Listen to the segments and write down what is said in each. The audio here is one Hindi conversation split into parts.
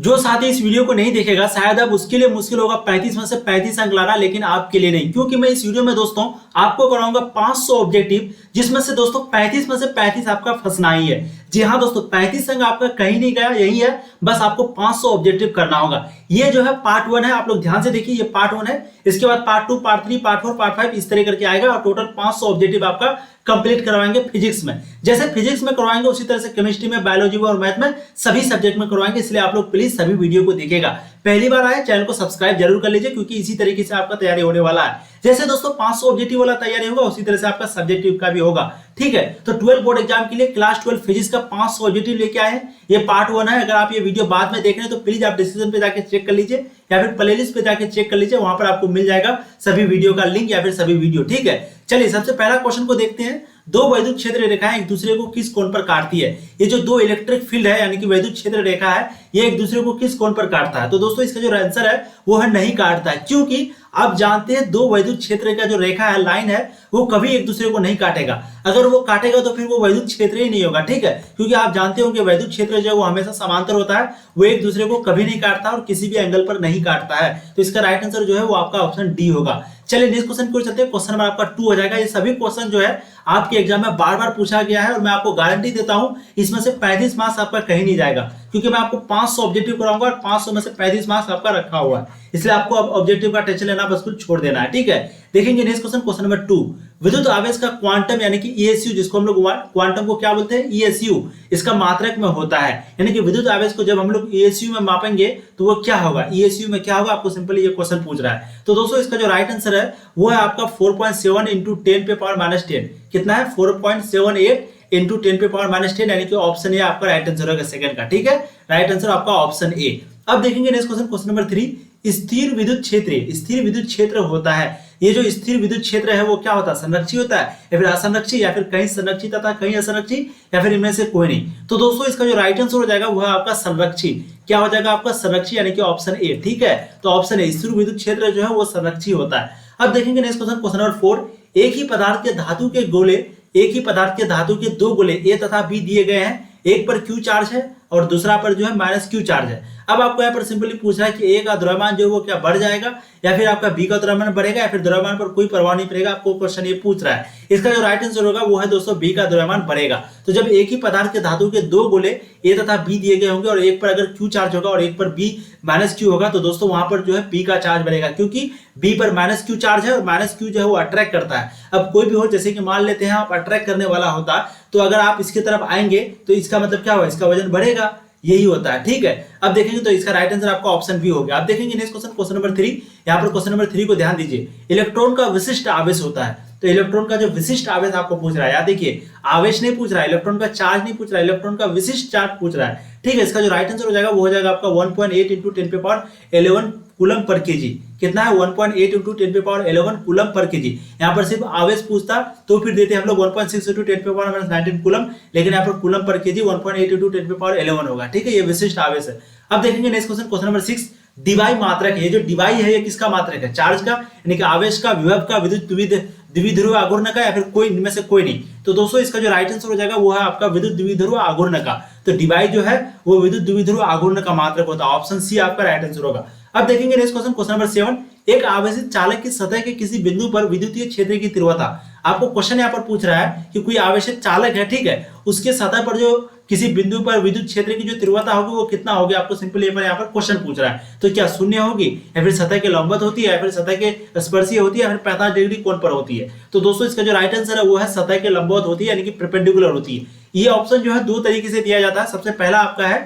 जो साथी इस वीडियो को नहीं देखेगा शायद अब उसके लिए मुश्किल होगा 35 में से 35 अंक लाना, लेकिन आपके लिए नहीं, क्योंकि मैं इस वीडियो में दोस्तों आपको कराऊंगा 500 ऑब्जेक्टिव, जिसमें से दोस्तों 35 में से 35 आपका फंसना ही है। जी हाँ दोस्तों, 35 अंक आपका कहीं नहीं गया, यही है, बस आपको 500 ऑब्जेक्टिव करना होगा। ये जो है पार्ट 1 है, आप लोग ध्यान से देखिए, ये पार्ट 1 है। इसके बाद पार्ट 2, पार्ट 3, पार्ट 4, पार्ट 5 इस तरह करके आएगा और टोटल 500 ऑब्जेक्टिव आपका कंप्लीट करवाएंगे फिजिक्स में। जैसे फिजिक्स में करवाएंगे उसी तरह से केमिस्ट्री में, बायोलॉजी में और मैथ में, सभी सब्जेक्ट में करवाएंगे। इसलिए आप लोग प्लीज सभी वीडियो को देखिएगा। पहली बार आए चैनल को सब्सक्राइब जरूर कर लीजिए, क्योंकि इसी तरीके से आपका तैयारी होने वाला है। जैसे दोस्तों 500 ऑब्जेक्टिव वाला तैयारी होगा उसी तरह से आपका सब्जेक्टिव का भी होगा। ठीक है, तो 12 बोर्ड एग्जाम के लिए क्लास 12 फिजिक्स का 500 ऑब्जेक्टिव लेके आए हैं। ये पार्ट 1 है। अगर आप ये वीडियो बाद में देख रहे हैं तो प्लीज आप डिस्क्रिप्शन पे जाके चेक कर लीजिए, या फिर प्लेलिस्ट पे जाके चेक कर लीजिए, वहां पर आपको मिल जाएगा सभी वीडियो का लिंक या फिर सभी वीडियो। ठीक है, चलिए सबसे पहला क्वेश्चन को देखते हैं। दो वैद्युत क्षेत्र रेखाएं एक दूसरे को किस कोण पर काटती है? ये जो दो इलेक्ट्रिक फील्ड है यानी कि वैद्युत क्षेत्र रेखा है, ये एक दूसरे को किस कोण पर काटता है? तो दोस्तों इसका जो आंसर है वो है नहीं काटता है, क्योंकि आप जानते हैं दो वैद्युत क्षेत्र का जो रेखा है, लाइन है, वो कभी एक दूसरे को नहीं काटेगा। अगर वो काटेगा तो फिर वो वैद्युत क्षेत्र ही नहीं होगा। ठीक है, क्योंकि आप जानते हो कि वैद्युत क्षेत्र जो है वो हमेशा समांतर होता है, वो एक दूसरे को कभी नहीं काटता और किसी भी एंगल पर नहीं काटता है। तो इसका राइट आंसर जो है वो आपका ऑप्शन डी होगा। चलिए नेक्स्ट क्वेश्चन को चलते हैं। क्वेश्चन नंबर आपका 2 हो जाएगा। ये सभी क्वेश्चन जो है आपके एग्जाम में बार बार पूछा गया है और मैं आपको गारंटी देता हूं इसमें से 35 मार्क्स आपका कहीं नहीं जाएगा, क्योंकि मैं आपको 500 ऑब्जेक्टिव कराऊंगा और 500 में से 35 मार्क्स आपका रखा हुआ है। इसलिए आपको अब ऑब्जेक्टिव का टेंशन लेना बस कुछ छोड़ देना है। ठीक है, देखेंगे नेक्स्ट क्वेश्चन, क्वेश्चन नंबर 2। विद्युत आवेश का क्वांटम यानी कि ईएसयू, जिसको हम लोग क्वांटम को क्या बोलते हैं? ईएसयू, इसका मात्रक में होता है। यानी कि विद्युत आवेश को जब हम लोग ईएसयू में मापेंगे तो वो क्या होगा? ईएसयू में क्या होगा? आपको सिंपली ये क्वेश्चन पूछ रहा है। तो दोस्तों इसका जो राइट आंसर है वो है आपका 4.7 इंटू 10 पे पावर -10। कितना है? 4.78 इंटू 10 पे पावर -10, यानी कि ऑप्शन ए आपका राइट आंसर होगा सेकंड का। ठीक है, राइट आंसर आपका ऑप्शन ए। अब देखेंगे नेक्स्ट क्वेश्चन, क्वेश्चन नंबर 3। स्थिर विद्युत क्षेत्र, स्थिर विद्युत क्षेत्र होता है, ये जो स्थिर विद्युत क्षेत्र है वो क्या होता है? संरक्षी होता है या फिर असंरक्षी, या फिर कहीं संरक्षित तथा कहीं असंरक्षी, या फिर इनमें से कोई नहीं? तो दोस्तों इसका जो राइट आंसर हो जाएगा वो है आपका संरक्षी। क्या हो जाएगा आपका? संरक्षी, यानी कि ऑप्शन ए। ठीक है, तो ऑप्शन ए, स्थिर विद्युत क्षेत्र जो है वो संरक्षी होता है। अब देखेंगे नेक्स्ट क्वेश्चन, क्वेश्चन नंबर 4। एक ही पदार्थ के धातु के गोले, एक ही पदार्थ के धातु के दो गोले ए तथा बी दिए गए हैं। एक पर क्यू चार्ज है और दूसरा पर जो है -q चार्ज है। अब आपको यहाँ पर सिंपली पूछ रहा है कि ए का द्रव्यमान जो है वो क्या बढ़ जाएगा, या फिर आपका बी का द्रव्यमान बढ़ेगा, या फिर द्रव्यमान पर कोई प्रभाव नहीं पड़ेगा? आपको क्वेश्चन ये पूछ रहा है। इसका जो राइट आंसर होगा वो है दोस्तों बी का द्रव्यमान बढ़ेगा। तो जब एक ही पदार्थ के धातु के दो गोले ए तथा बी दिए गए होंगे और एक पर अगर क्यू चार्ज होगा और एक पर बी -q होगा, तो दोस्तों वहां पर जो है बी का चार्ज बढ़ेगा, क्योंकि बी पर -q चार्ज है और -q जो है वो अट्रैक्ट करता है। अब कोई भी हो, जैसे कि मान लेते हैं आप अट्रैक्ट करने वाला होता, तो अगर आप इसकी तरफ आएंगे तो इसका मतलब क्या होगा? इसका वजन बढ़ेगा, यही होता है। ठीक है, अब देखेंगे तो इसका राइट आंसर आपका ऑप्शन बी हो गया। अब देखेंगे नेक्स्ट क्वेश्चन, क्वेश्चन नंबर 3। यहाँ पर क्वेश्चन नंबर 3 को ध्यान दीजिए। इलेक्ट्रॉन का विशिष्ट आवेश होता है, तो इलेक्ट्रॉन का जो विशिष्ट आवेश आपको पूछ रहा है, याद देखिए आवेश नहीं पूछ रहा है, इलेक्ट्रॉन का चार्ज नहीं पूछ रहा है, इलेक्ट्रॉन का विशिष्ट चार्ज पूछ रहा है। ठीक है, इसका जो राइट आंसर हो जाएगा वो हो जाएगा आपका 1.8 इंटू 10 पे पावर 11 कूलम पर केजी। कितना है? 1.8 इंटू 10 पे पावर 11 कूलम पर केजी। यहाँ पर सिर्फ आवेश पूछता तो फिर देते हम लोग 1.6 इंटू 10 पे पावर -19 कूलम, लेकिन यहाँ पर कूलम पर केजी 1.8 इंटू 10 पे पावर 11 होगा। ठीक है, ये विशिष्ट आवेश है। अब देखेंगे next question, question number 6। Dibai मात्रक है, ये जो डिवाई है ये किसका मात्रक है? चार्ज का, यानी कि आवेश का, विभव का, विद्युत द्विध्रुव आघूर्ण का, या फिर कोई इनमें से कोई नहीं? तो दोस्तों इसका जो राइट आंसर हो जाएगा वो है आपका विद्युत द्विध्रुव आघूर्ण का। तो डिवाई जो है वो विद्युत द्विध्रुव आघूर्ण का मात्रक होता है। ऑप्शन सी आपका राइट आंसर होगा। अब देखेंगे नेक्स्ट क्वेश्चन, क्वेश्चन नंबर 7। एक आवेशित चालक की सतह के किसी बिंदु पर विद्युतीय क्षेत्र की तीव्रता, आपको क्वेश्चन यहाँ पर पूछ रहा है कि कोई आवेशित चालक है, ठीक है, उसके सतह पर जो किसी बिंदु पर विद्युत क्षेत्र की जो तीव्रता होगी वो कितना होगी? आपको सिंपल यहाँ पर क्वेश्चन पूछ रहा है। तो क्या शून्य होगी, या फिर सतह के लंबवत होती है, या फिर सतह के स्पर्शीय होती है, या फिर 45 डिग्री कोण पर होती है? तो दोस्तों इसका जो राइट आंसर है वो है सतह के लंबवत होती है, यानी कि परपेंडिकुलर होती है। ये ऑप्शन जो है दो तरीके से दिया जाता है। सबसे पहला आपका है,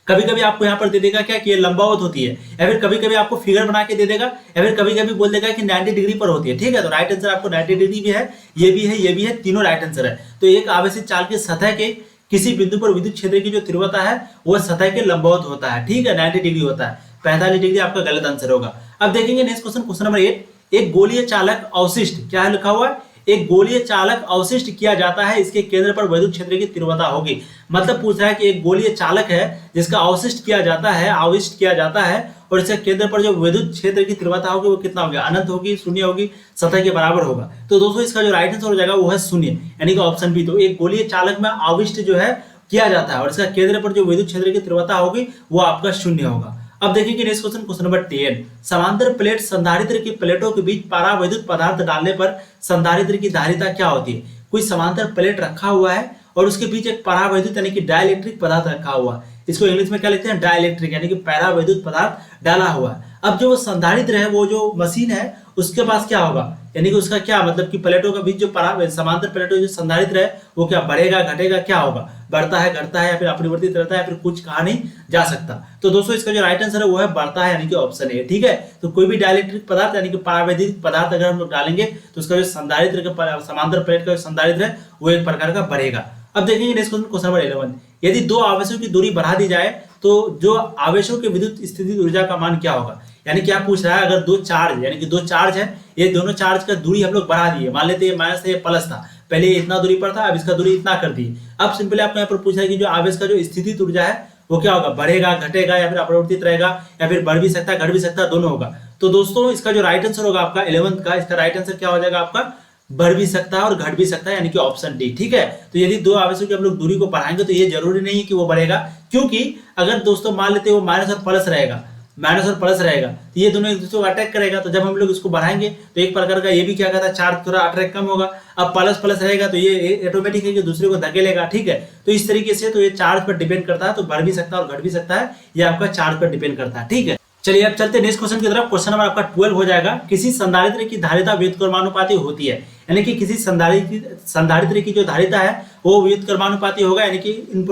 कभी कभी आपको यहाँ पर दे देगा क्या कि ये लंबवत होती है, या फिर कभी कभी आपको फिगर बना के दे देगा, या फिर कभी कभी बोल देगा कि 90 डिग्री पर होती है। ठीक है, तो राइट आंसर आपको 90 डिग्री भी है, ये भी है, ये भी है, तीनों राइट आंसर है। तो एक आवेशित चालक की सतह के किसी बिंदु पर विद्युत क्षेत्र की जो तीव्रता है वो सतह के लंबवत होता है। ठीक है, 90 डिग्री होता है। 45 डिग्री आपका गलत आंसर होगा। अब देखेंगे नेक्स्ट क्वेश्चन, क्वेश्चन नंबर 8। एक गोलीय चालक अवशिष्ट, क्या लिखा हुआ है? एक गोलीय चालक अवशिष्ट किया जाता है, इसके केंद्र पर विद्युत क्षेत्र की तीव्रता होगी। मतलब पूछ रहा है कि एक गोलीय चालक है जिसका अवशिष्ट किया जाता है, आविष्ट किया जाता है, और इसके केंद्र पर जो विद्युत क्षेत्र की तीव्रता होगी वो कितना होगी? अनंत होगी, शून्य होगी, सतह के बराबर होगा। तो दोस्तों इसका जो राइट आंसर हो जाएगा वो है शून्य, यानी कि ऑप्शन बी। तो एक गोलीय चालक में आविष्ट जो है किया जाता है और इसका केंद्र पर जो विद्युत क्षेत्र की तीव्रता होगी वो आपका शून्य होगा। अब देखिए नेक्स्ट क्वेश्चन, क्वेश्चन नंबर 10। समांतर प्लेट संधारित्र की प्लेटों के बीच परावैद्युत पदार्थ डालने पर संधारित्र की धारिता क्या होती है? कोई समांतर प्लेट रखा हुआ है और उसके बीच एक परावैद्युत यानी कि डाइलेक्ट्रिक पदार्थ रखा हुआ है। इसको इंग्लिश में क्या लिखते हैं? डाइलेक्ट्रिक, यानी कि परावैद्युत पदार्थ डाला हुआ है। अब जो संधारित्र है, वो जो मशीन है उसके पास क्या होगा, यानी कि उसका क्या मतलब कि प्लेटों के बीच जो समांतर प्लेटों जो संधारित्र है वो क्या बढ़ेगा घटेगा, क्या होगा, बढ़ता है घटता है या फिर अपरिवर्तित रहता है, फिर कुछ कहा नहीं जा सकता। तो दोस्तों इसका जो राइट आंसर है वो है बढ़ता है, यानी कि ऑप्शन ए। ठीक है, तो कोई भी डाइलेक्ट्रिक पदार्थ यानी कि परावैद्युत पदार्थ अगर हम लोग डालेंगे तो उसका जो संधारित्र का समांतर प्लेट का जो संधारित्र है वो एक प्रकार का बढ़ेगा। अब देखेंगे नेक्स्ट क्वेश्चन, क्वेश्चन नंबर 11। यदि दो आवेशों की दूरी बढ़ा दी जाए तो जो आवेशों के विद्युत स्थिति ऊर्जा का मान क्या होगा? यानी क्या पूछ रहा है, अगर दो चार्ज यानी कि दो चार्ज है, ये दोनों चार्ज का दूरी हम लोग बढ़ा दिए, मान लेते हैं माइनस से प्लस था, पहले ये इतना दूरी पर था, अब इसका दूरी इतना कर दिए। अब सिंपली आपको यहाँ पर पूछा है कि जो आवेश का जो स्थिति ऊर्जा है वो क्या होगा, बढ़ेगा घटेगा या फिर अपरिवर्तित रहेगा या फिर बढ़ भी सकता है घट भी सकता है, दोनों होगा। तो दोस्तों इसका जो राइट आंसर होगा आपका 11th का, इसका राइट आंसर क्या हो जाएगा आपका, बढ़ भी सकता है और घट भी सकता है, यानी कि ऑप्शन डी। ठीक है, तो यदि दो आवेशों की हम लोग दूरी को बढ़ाएंगे तो ये जरूरी नहीं है कि वो बढ़ेगा, क्योंकि अगर दोस्तों मान लेते हैं वो माइनस और प्लस रहेगा, माइनस और प्लस रहेगा तो ये दोनों एक दूसरे को अटैक करेगा, तो जब हम लोग इसको बढ़ाएंगे तो एक प्रकार का ये भी क्या कहता है, चार्ज थोड़ा अट्रैक्ट कम होगा। अब प्लस प्लस रहेगा तो ये ऑटोमेटिक है कि दूसरे को धकेलेगा। ठीक है, तो इस तरीके से तो ये चार्ज पर डिपेंड करता है, तो बढ़ भी सकता है और घट भी सकता है, ये आपका चार्ज पर डिपेंड करता है। ठीक है, चलिए अब चलते हैं नेक्स्ट क्वेश्चन की तरफ। क्वेश्चन नंबर आपका 12 हो जाएगा, किसी संधारित्र की धारिता व्युत्क्रमानुपाती होती है, यानी कि किसी संधारित्र की जो धारिता है वो व्युत्क्रमानुपाती होगा, यानी कि इन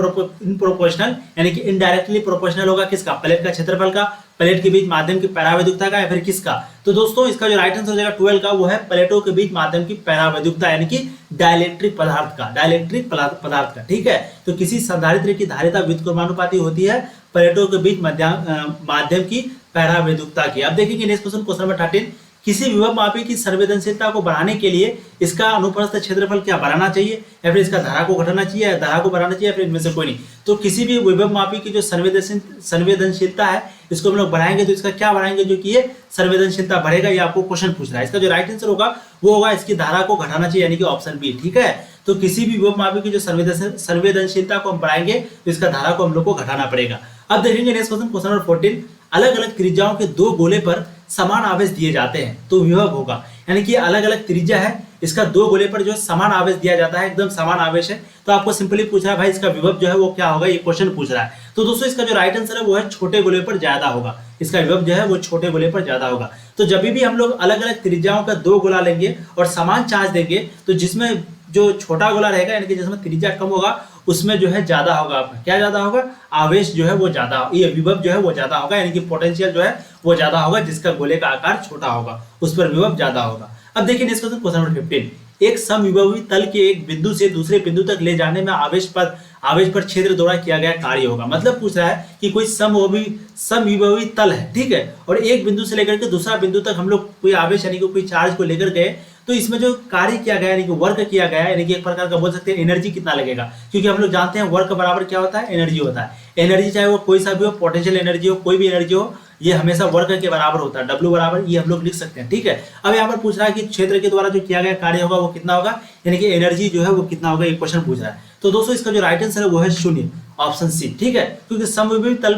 प्रोपोर्शनल, यानी कि इनडायरेक्टली प्रोपोर्शनल होगा किसका, प्लेट का क्षेत्रफल का, प्लेट के बीच माध्यम की परावैद्युकता का, या फिर किसका। तो दोस्तों इसका जो राइट आंसर हो जाएगा 12 का, वो है प्लेटों के बीच माध्यम की परावैद्युकता, यानी कि डाइलेक्ट्रिक पदार्थ का, डाइलेक्ट्रिक पदार्थ का। ठीक है, तो किसी संधारित्र की धारिता व्युत्क्रमानुपाती होती है प्लेटों के बीच माध्यम की परावैद्युकता की। अब देखिए नेक्स्ट क्वेश्चन, क्वेश्चन नंबर 13। किसी विभव मापी की संवेदनशीलता को बढ़ाने के लिए इसका अनुप्रस्थ क्षेत्रफल क्या बढ़ाना चाहिए या फिर इसका धारा को घटाना चाहिए, या धारा को बढ़ाना चाहिए, या फिर इनमें से कोई नहीं। तो किसी भी विभव मापी की जो संवेदनशीलता है इसको हम लोग बढ़ाएंगे तो इसका क्या बढ़ाएंगे, जो कि ये संवेदनशीलता बढ़ेगा, ये आपको क्वेश्चन पूछ रहा है। इसका जो राइट आंसर होगा वो होगा इसकी धारा को घटाना चाहिए, यानी कि ऑप्शन बी। ठीक है, तो किसी भी विभव मापी की जो संवेदनशीलता को हम बढ़ाएंगे तो इसका धारा को हम लोग को घटाना पड़ेगा। अब देखेंगे नेक्स्ट क्वेश्चन, क्वेश्चन नंबर 14। अलग अलग त्रिज्याओं के दो गोले पर समान आवेश दिए जाते हैं तो विभव होगा, यानी कि अलग अलग त्रिज्या है, इसका दो गोले पर जो समान आवेश दिया जाता है, एकदम समान आवेश है, तो आपको सिंपली पूछ रहा है भाई इसका विभव जो है वो क्या होगा, ये क्वेश्चन पूछ रहा है। तो दोस्तों इसका जो राइट आंसर है वो है छोटे गोले पर ज्यादा होगा, इसका विभव जो है वो छोटे गोले पर ज्यादा होगा। तो जब भी हम लोग अलग अलग त्रिज्याओं का दो गोला लेंगे और समान चार्ज देंगे तो जिसमें जो छोटा गोला रहेगा, यानी कि जिसमें त्रिज्या कम होगा, उसमें जो है ज्यादा होगा, आपका क्या ज्यादा होगा, आवेश जो है वो ज्यादा, ये विभव जो है वो ज्यादा होगा, यानी कि पोटेंशियल जो है वो ज्यादा होगा, जिसका गोले का आकार छोटा होगा उस पर विभव ज्यादा होगा। अब देखिए नेक्स्ट क्वेश्चन, क्वेश्चन नंबर 15। एक समविभवी तल के एक बिंदु से दूसरे बिंदु तक ले जाने में आवेश पर क्षेत्र द्वारा किया गया कार्य होगा। मतलब पूछ रहा है कि कोई समविभवी तल है, ठीक है, और एक बिंदु से लेकर के दूसरा बिंदु तक हम लोग कोई आवेश यानी कि कोई चार्ज को लेकर गए, तो इसमें जो कार्य किया गया यानी कि वर्क किया गया यानी कि एक प्रकार का बोल सकते हैं एनर्जी कितना लगेगा, क्योंकि हम लोग जानते हैं वर्क बराबर क्या होता है, एनर्जी होता है। एनर्जी चाहे वो कोई सा भी हो, पोटेंशियल एनर्जी हो, कोई भी एनर्जी हो, ये हमेशा वर्क के बराबर होता है, W बराबर ये हम लोग लिख सकते हैं। ठीक है, अब यहाँ पर पूछ रहा है कि क्षेत्र के द्वारा जो किया गया कार्य होगा वो कितना होगा, यानी कि एनर्जी जो है वो कितना होगा, ये क्वेश्चन पूछ रहा है। तो दोस्तों इसका जो राइट आंसर है वो है 0, ऑप्शन सी। ठीक है, क्योंकि समविभवी तल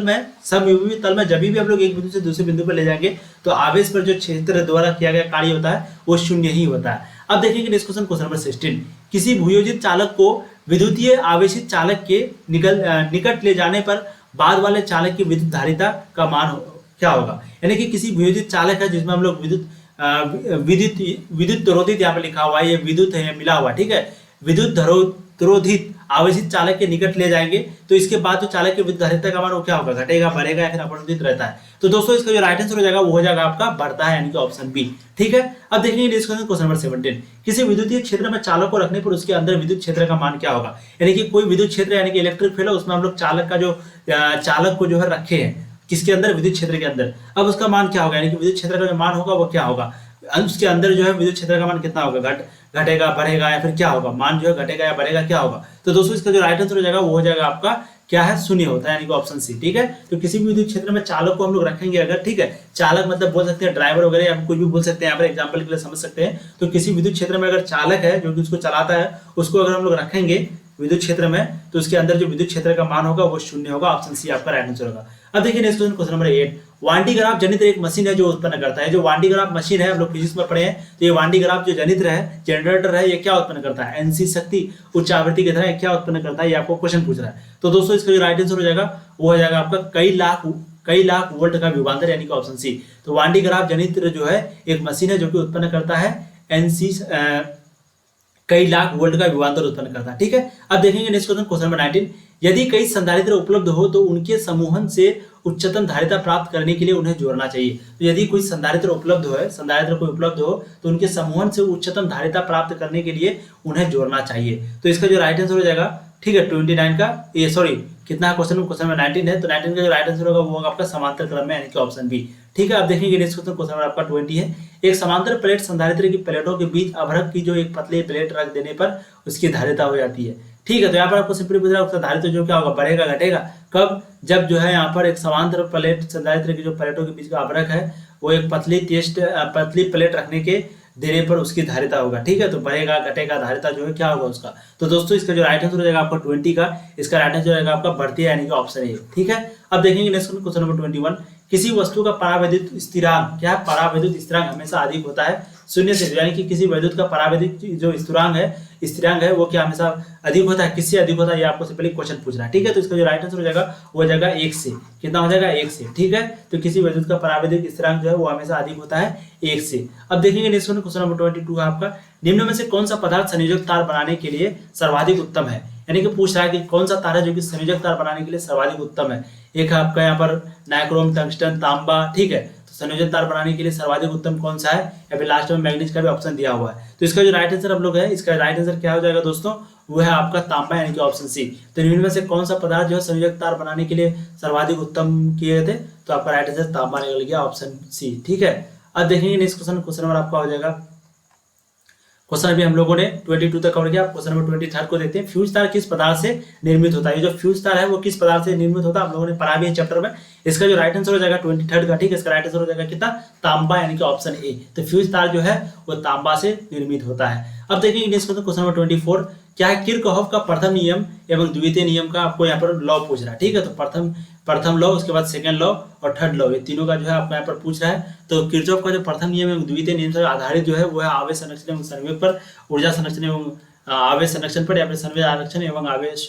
में जब भी हम लोग एक बिंदु से दूसरे बिंदु पर ले जाएंगे तो आवेश पर जो क्षेत्र द्वारा किया गया कार्य होता है वो 0 ही होता है। अब देखेंगे नेक्स्ट क्वेश्चन, क्वेश्चन नंबर 16। किसी भूयोजित चालक को विद्युतीय आवेशित चालक के निकट ले जाने पर बाद वाले चालक की विद्युत धारिता का मान क्या होगा, यानी कि किसी विद्युत चालक है जिसमें हम लोग विद्युत धरोधित, यहाँ पे लिखा हुआ है, ये विद्युत है मिला हुआ, ठीक है, विद्युत धरोधित आवेशित चालक के निकट ले जाएंगे तो इसके बाद जो चालक की विद्युत धारिता का मान वो क्या होगा, घटेगा, बढ़ेगा या फिर अपरिवर्तित रहता है। तो दोस्तों इसका जो राइट आंसर हो जाएगा वो हो जाएगा आपका बढ़ता है, यानी कि ऑप्शन बी। ठीक है, अब देखेंगे क्वेश्चन नंबर 17। किसी विद्युतीय क्षेत्र में चालक को रखने पर उसके अंदर विद्युत क्षेत्र का मान क्या होगा, यानी कि कोई विद्युत क्षेत्र यानी कि इलेक्ट्रिक फील्ड है, उसमें हम लोग चालक को जो है रखे हैं किसके अंदर, विद्युत क्षेत्र के अंदर। अब उसका मान क्या होगा, यानी कि विद्युत क्षेत्र का जो मान होगा वो क्या होगा, उसके अंदर जो है विद्युत क्षेत्र का मान कितना होगा, घटेगा, बढ़ेगा या फिर क्या होगा, मान जो है घटेगा या बढ़ेगा, क्या होगा। तो दोस्तों इसका जो राइट आंसर हो जाएगा वो हो जाएगा आपका क्या है, 0 होता है, यानी कि ऑप्शन सी। ठीक है, तो किसी भी विद्युत क्षेत्र में चालक को हम लोग रखेंगे अगर, ठीक है, चालक मतलब बोल सकते हैं ड्राइवर वगैरह या कुछ भी बोल सकते हैं, यहाँ पर एग्जांपल के लिए समझ सकते हैं। तो किसी विद्युत क्षेत्र में अगर चालक है जो कि उसको चलाता है, उसको अगर हम लोग रखेंगे विद्युत क्षेत्र में, तो उसके अंदर जो विद्युत क्षेत्र का मान होगा वो शून्य होगा। ऑप्शन सी आपका राइट आंसर होगा। अब देखिए next question, question number 8। Van de Graaff जनित्र एक मशीन है जो उत्पन्न करता है। जो वांडी ग्राफ मशीन है, हम लोग फिजिक्स में पढ़े हैं, तो ये वांडी ग्राफ जो जनित्र है, जनरेटर है, ये क्या उत्पन्न करता है? एनसी शक्ति उच्च आवृत्ति की तरह क्या उत्पन्न करता है, ये आपको क्वेश्चन पूछ रहा है। तो दोस्तों इसका जो राइट आंसर हो जाएगा वो हो जाएगा आपका कई लाख वोल्ट का विभवांतर, यानी कि ऑप्शन सी। तो वांडी ग्राफ जनित्र जो है एक मशीन है जो कि उत्पन्न करता है एनसी कई लाख वोल्ट का विभवांतर उत्पन्न करता है। ठीक है, अब देखेंगे नेक्स्ट क्वेश्चन, क्वेश्चन नंबर 19। यदि कई संधारित्र उपलब्ध हो तो उनके समूहन से उच्चतम धारिता प्राप्त करने के लिए उन्हें जोड़ना चाहिए। तो यदि कोई संधारित्र उपलब्ध हो, संधारित्र कोई उपलब्ध हो तो उनके समूहन से उच्चतम धारिता प्राप्त करने के लिए उन्हें जोड़ना चाहिए। तो इसका जो राइट आंसर हो जाएगा, ठीक है, 29 का, ये सॉरी कितना क्वेश्चन, क्वेश्चन नंबर 19 है, तो 19 का जो राइट आंसर होगा वो होगा आपका समांतर क्रम में, यानी कि ऑप्शन बी। ठीक है, अब देखेंगे नेक्स्ट क्वेश्चन, क्वेश्चन नंबर आपका 20 है। एक समांतर प्लेट संधारित्र की प्लेटों के बीच अभ्रक की जो एक पतली प्लेट रख देने पर उसकी धारिता हो जाती है। ठीक है, तो यहाँ पर आपको सिंपली पूछ रहा है उसका धारिता जो क्या होगा, बढ़ेगा घटेगा कब? जब जो है यहाँ पर एक समांतर प्लेट संधारित्र की जो प्लेटों के बीच का अभ्रक है वो एक पतली प्लेट रखने के देने पर उसकी धारिता होगा। ठीक है, तो बढ़ेगा घटेगा, धारिता जो है क्या होगा उसका। तो दोस्तों इसका जो राइट आंसर हो जाएगा आपका 20 का, इसका राइट आंसर हो जाएगा आपका बढ़ती है, यानी कि ऑप्शन ए। ठीक है, अब देखेंगे नेक्स्ट क्वेश्चन नंबर 21। किसी वस्तु का परावैद्युत स्थिरांक क्या है? परावैद्युत स्थिरांक हमेशा अधिक होता है शून्य से, यानी कि किसी वैद्युत का परावैद्युत जो स्थिरांक है वो क्या हमेशा अधिक होता है? किससे अधिक होता है, ये आपको सिंपली क्वेश्चन पूछ रहा है। ठीक है, तो इसका जो राइट आंसर हो जाएगा वो हो जाएगा 1 से। कितना हो जाएगा? 1 से। ठीक है, तो किसी वैद्युत का परावैद्युत स्थिरांक जो है वो हमेशा अधिक होता है 1 से। अब देखेंगे नेक्स्ट क्वेश्चन नंबर 22 है आपका। निम्न में से कौन सा पदार्थ संयोजक तार बनाने के लिए सर्वाधिक उत्तम है? यानी कि पूछ रहा है कि कौन सा तार है जो कि संयोजक तार बनाने के लिए सर्वाधिक उत्तम है। एक है आपका यहाँ पर नाइक्रोम, टंगस्टन, तांबा। ठीक है, तो संयोजन तार बनाने के लिए सर्वाधिक उत्तम कौन सा है, या फिर लास्ट में मैग्नीज का भी ऑप्शन दिया हुआ है। तो इसका जो राइट आंसर हम लोग है, इसका राइट आंसर क्या हो जाएगा दोस्तों, वो है आपका तांबा, यानी कि ऑप्शन सी। तो निम्न में से कौन सा पदार्थ जो है संयोजक तार बनाने के लिए सर्वाधिक उत्तम किए थे, तो आपका राइट आंसर तांबा निकल गया, ऑप्शन सी। ठीक है, अब देखेंगे नेक्स्ट क्वेश्चन, क्वेश्चन नंबर आपका हो जाएगा, क्वेश्चन अभी हम लोगों ने 22 तक कवर किया। क्वेश्चन नंबर 23 को देखते हैं। फ्यूज तार किस पदार्थ से निर्मित होता है? ये जो फ्यूज तार है वो किस पदार्थ से निर्मित होता है, आप लोगों ने पढ़ा भी है चैप्टर में। इसका जो राइट आंसर हो जाएगा 23 का, ठीक है, इसका राइट आंसर हो जाएगा कितना, तांबा, यानी कि ऑप्शन ए। तो फ्यूज तार जो है वो तांबा से निर्मित होता है। अब देखिए नेक्स्ट क्वेश्चन नंबर 24। क्या है? किरचॉफ का प्रथम नियम एवं द्वितीय नियम का आपको यहाँ पर लॉ पूछ रहा है। ठीक है, तो प्रथम लॉ, उसके बाद सेकंड लॉ और थर्ड लॉ, ये तीनों का जो है आपको यहाँ पर पूछ रहा है। तो किरचॉफ का जो प्रथम नियम एवं द्वितीय नियम से आधारित जो है वो है आवेश संरक्षण एवं संवेग पर, ऊर्जा संरक्षण एवं आवेश संरक्षण पर, या फिर संवेग आरक्षण एवं आवेश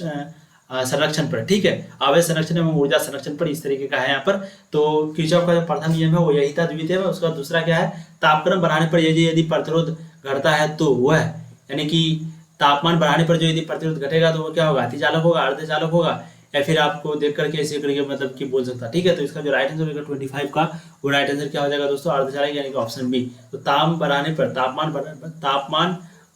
संरक्षण पर। ठीक है, आवेश संरक्षण एवं ऊर्जा संरक्षण पर, इस तरीके का है यहाँ पर। तो किरचॉफ का जो प्रथम नियम है वो यही था, द्वितीय में। उसका दूसरा क्या है, तापक्रम बढ़ाने पर यदि प्रतिरोध घटता है तो वो है, यानी कि तापमान बढ़ाने पर जो यदि प्रतिरोध घटेगा तो वो क्या होगा, अतिचालक होगा, अर्धचालक होगा, या फिर आपको देख करके ऐसे करके मतलब कि बोल सकता। ठीक है, तो इसका जो राइट आंसर होगा 25 का, वो राइट आंसर क्या हो जाएगा दोस्तों, अर्धचालक, यानी कि ऑप्शन बी। तो तापमान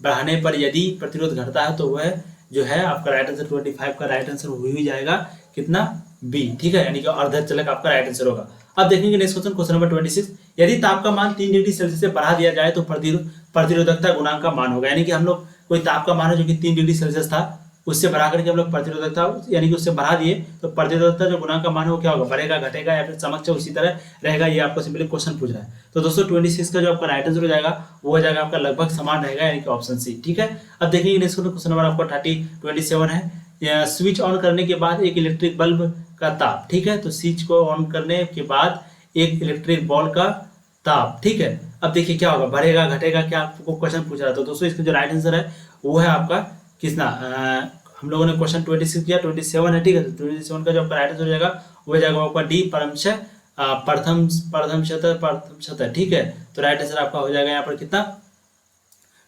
बढ़ाने पर यदि प्रतिरोध घटता है तो वह जो है आपका राइट आंसर 25 का राइट आंसर हो ही जाएगा कितना, बी। ठीक है, यानी कि अर्धचालक आपका राइट आंसर होगा। अब देखेंगे नेक्स्ट क्वेश्चन, क्वेश्चन नंबर 26। यदि ताप का मान 3 डिग्री सेल्सियस से बढ़ा दिया जाए तो प्रतिरोधकता गुणांक का मान होगा। यानी कि हम लोग कोई ताप का मान है जो कि 3 डिग्री सेल्सियस था, उससे बढ़ा करके हम लोग प्रतिरोधकता यानी कि उससे बढ़ा दिए तो प्रतिरोधकता जो गुणांक का मान है वो क्या होगा, बढ़ेगा घटेगा या फिर समक्ष उसी तरह रहेगा, ये आपको सिंपली क्वेश्चन पूछ रहा है। तो दोस्तों 26 का जो आपका राइट आंसर हो जाएगा वो हो जाएगा आपका लगभग समान रहेगा, यानी कि ऑप्शन सी। ठीक है, अब देखिए नेक्स्ट क्वेश्चन नंबर आपका 27 है। स्विच ऑन करने के बाद एक इलेक्ट्रिक बल्ब का ताप। ठीक है, तो स्विच को ऑन करने के बाद एक इलेक्ट्रिक बॉल का ताप। ठीक है, अब देखिए क्या होगा, बढ़ेगा घटेगा, क्या आपको क्वेश्चन पूछ रहा था। तो दोस्तों इसका जो राइट आंसर है वो है आपका कितना, हम लोगों ने क्वेश्चन 26 किया, 27 है। ठीक है, तो 27 का जो आपका राइट आंसर हो जाएगा वो हो जाएगा आपका डी, प्रथम शत। ठीक है, तो राइट आंसर आपका हो जाएगा यहाँ पर कितना,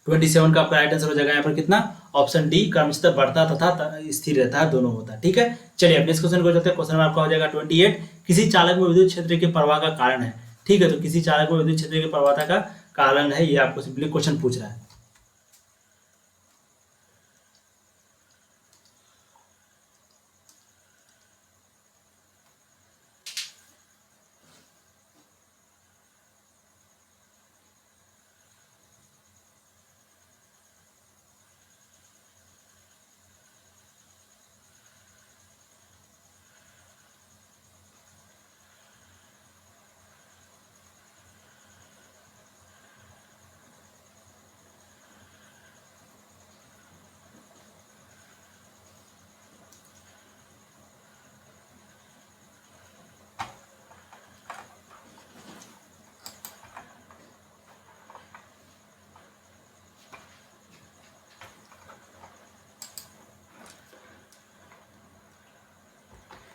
27 का आपका राइट आंसर हो जाएगा यहाँ पर कितना, ऑप्शन डी, क्रमशः बढ़ता तथा स्थिर रहता है, दोनों होता है। ठीक है, चलिए अब नेक्स्ट क्वेश्चन को जाते हैं। क्वेश्चन आपका हो जाएगा 28। किसी चालक में विद्युत क्षेत्र के प्रवाह का कारण है। ठीक है, तो किसी चालक में विद्युत क्षेत्र के प्रवाह का कारण है, ये आपको सिंपली क्वेश्चन पूछ रहा है।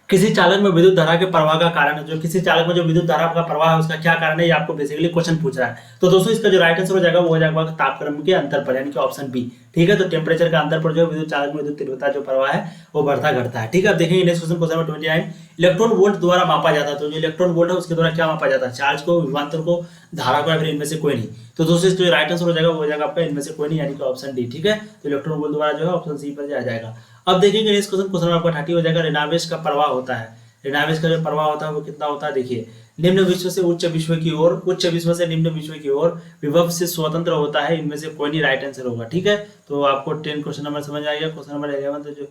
किसी चालक में विद्युत धारा के प्रवाह का कारण, जो किसी चालक में जो विद्युत धारा का प्रवाह है उसका क्या कारण है, ये आपको बेसिकली क्वेश्चन पूछ रहा है। तो दोस्तों इसका जो राइट आंसर हो जाएगा वो हो जाएगा तापक्रम के अंतर पर, यानी कि ऑप्शन बी। ठीक है, तो टेम्परेचर का अंतर पर जो विद्युत चालक में विद्युत तीव्रता जो प्रवाह है वो बढ़ता घटता है। ठीक है, अब देखेंगे next question, question number 29, electron volt द्वारा मापा जाता है। तो जो इलेक्ट्रॉन वोल्ट है उसके द्वारा क्या मापा जाता है, चार्ज को, विभवांतर को, धारा को, या फिर इनमें से कोई नहीं। तो दोस्तों इसका जो राइट आंसर हो जाएगा वो हो जाएगा आपका इनमें से कोई नहीं, यानी कि ऑप्शन डी। ठीक है, तो इलेक्ट्रॉन वोल्ट द्वारा जो है ऑप्शन सी पर जाएगा। अब देखेंगे नेक्स्ट क्वेश्चन, क्वेश्चन नंबर 30 हो जाएगा, ऋणावेश का प्रवाह होता है। ऋणावेश का जो प्रवाह होता है वो कितना होता है, देखिए, निम्न विश्व से उच्च विश्व की ओर, उच्च विश्व से निम्न विश्व की ओर विभव से स्वतंत्र होता है। इनमें से कोई नहीं राइट आंसर होगा। ठीक है, तो आपको 10 क्वेश्चन नंबर समझ आ गया। क्वेश्चन नंबर 11 जो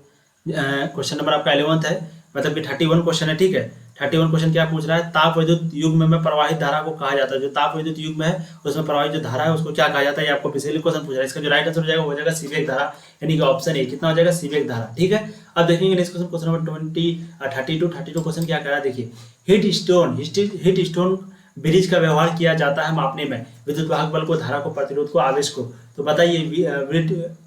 क्वेश्चन नंबर आपका 11 है, मतलब कि 31 क्वेश्चन है। ठीक है, 31 क्वेश्चन क्या पूछ रहा है, ताप विद्युत युग्म में प्रवाहित धारा को कहा जाता है। जो ताप विद्युत युग्म है उसमें प्रवाहित जो धारा है उसको क्या कहा जाता है, ये आपको बेसिकली क्वेश्चन पूछ रहा है। इसका जो राइट आंसर हो जाएगा वो हो जाएगा सीबेक धारा, यानी कि ऑप्शन ए। कितना हो जाएगा, सीबेक धारा। ठीक है, अब देखेंगे next question, question number 32 question क्या कह रहा है, देखिए, हीट स्टोन ब्रिज का व्यवहार किया जाता है मापने में विद्युत वाहक बल को, धारा को, प्रतिरोध को, आवेश को। तो बताइए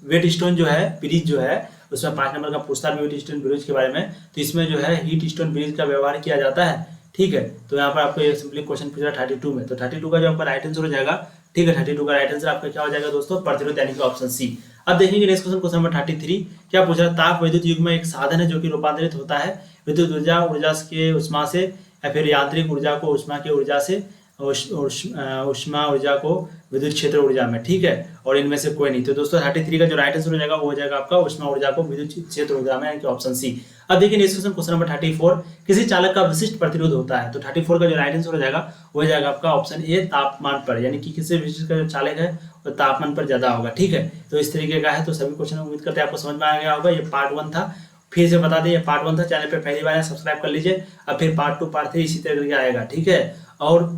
वेट स्टोन जो है ब्रिज जो है उसमें 5 नंबर का पूछता है वेट स्टोन ब्रिज के बारे में। तो इसमें जो है हीट स्टोन ब्रिज का व्यवहार किया जाता है। ठीक है, तो यहाँ पर आपको एक सिंपली क्वेश्चन पूछ रहा है 32 में। तो 32 का जो आपका राइट आंसर हो जाएगा, ठीक है, 32 का राइट आंसर आपका क्या हो जाएगा दोस्तों, प्रतिरोध, यानी कि ऑप्शन सी। अब देखेंगे नेक्स्ट क्वेश्चन, क्वेश्चन नंबर 33 क्या पूछ रहा है, ताप विद्युत युग्म में एक साधन है जो कि रूपांतरित होता है विद्युत ऊर्जा के उष्मा से, या फिर यांत्रिक ऊर्जा को उष्मा की ऊर्जा से, उष्मा ऊर्जा को विद्युत क्षेत्र ऊर्जा में। ठीक है, और इनमें से कोई नहीं। तो दोस्तों 33 का जो राइट आंसर हो जाएगा वो हो जाएगा आपका उष्मा ऊर्जा को विद्युत क्षेत्र ऊर्जा में, यानी कि ऑप्शन सी। अब देखिए नेक्स्ट क्वेश्चन, क्वेश्चन नंबर 34 किसी चालक का विशिष्ट प्रतिरोध होता है। तो 34 का जो राइट आंसर हो जाएगा वो हो जाएगा आपका ऑप्शन ए, तापमान पर, यानी कि किसी विशिष्ट का जो चालक है वो तापमान पर ज्यादा होगा। ठीक है, तो इस तरीके का है। तो सभी क्वेश्चन उम्मीद करते हैं आपको समझ में आ गया होगा। ये पार्ट 1 था, फिर से बता दें ये पार्ट 1 था। चैनल पे पहली बार है सब्सक्राइब कर लीजिए। अब फिर पार्ट 2 पार्ट 3 इसी तरह का आएगा। ठीक है, और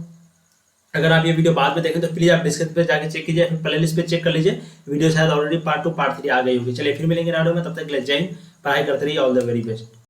अगर आप ये वीडियो बाद में देखें तो प्लीज आप डिस्क्रिप्शन पे जाके चेक कीजिए, फिर प्लेलिस्ट पे चेक कर लीजिए। वीडियो शायद ऑलरेडी पार्ट 2 पार्ट 3 आ गई होगी। चलिए फिर मिलेंगे नाडो में, तब तक के लिए जय हिंद, पढ़ाई करते रहिए, ऑल द वेरी बेस्ट।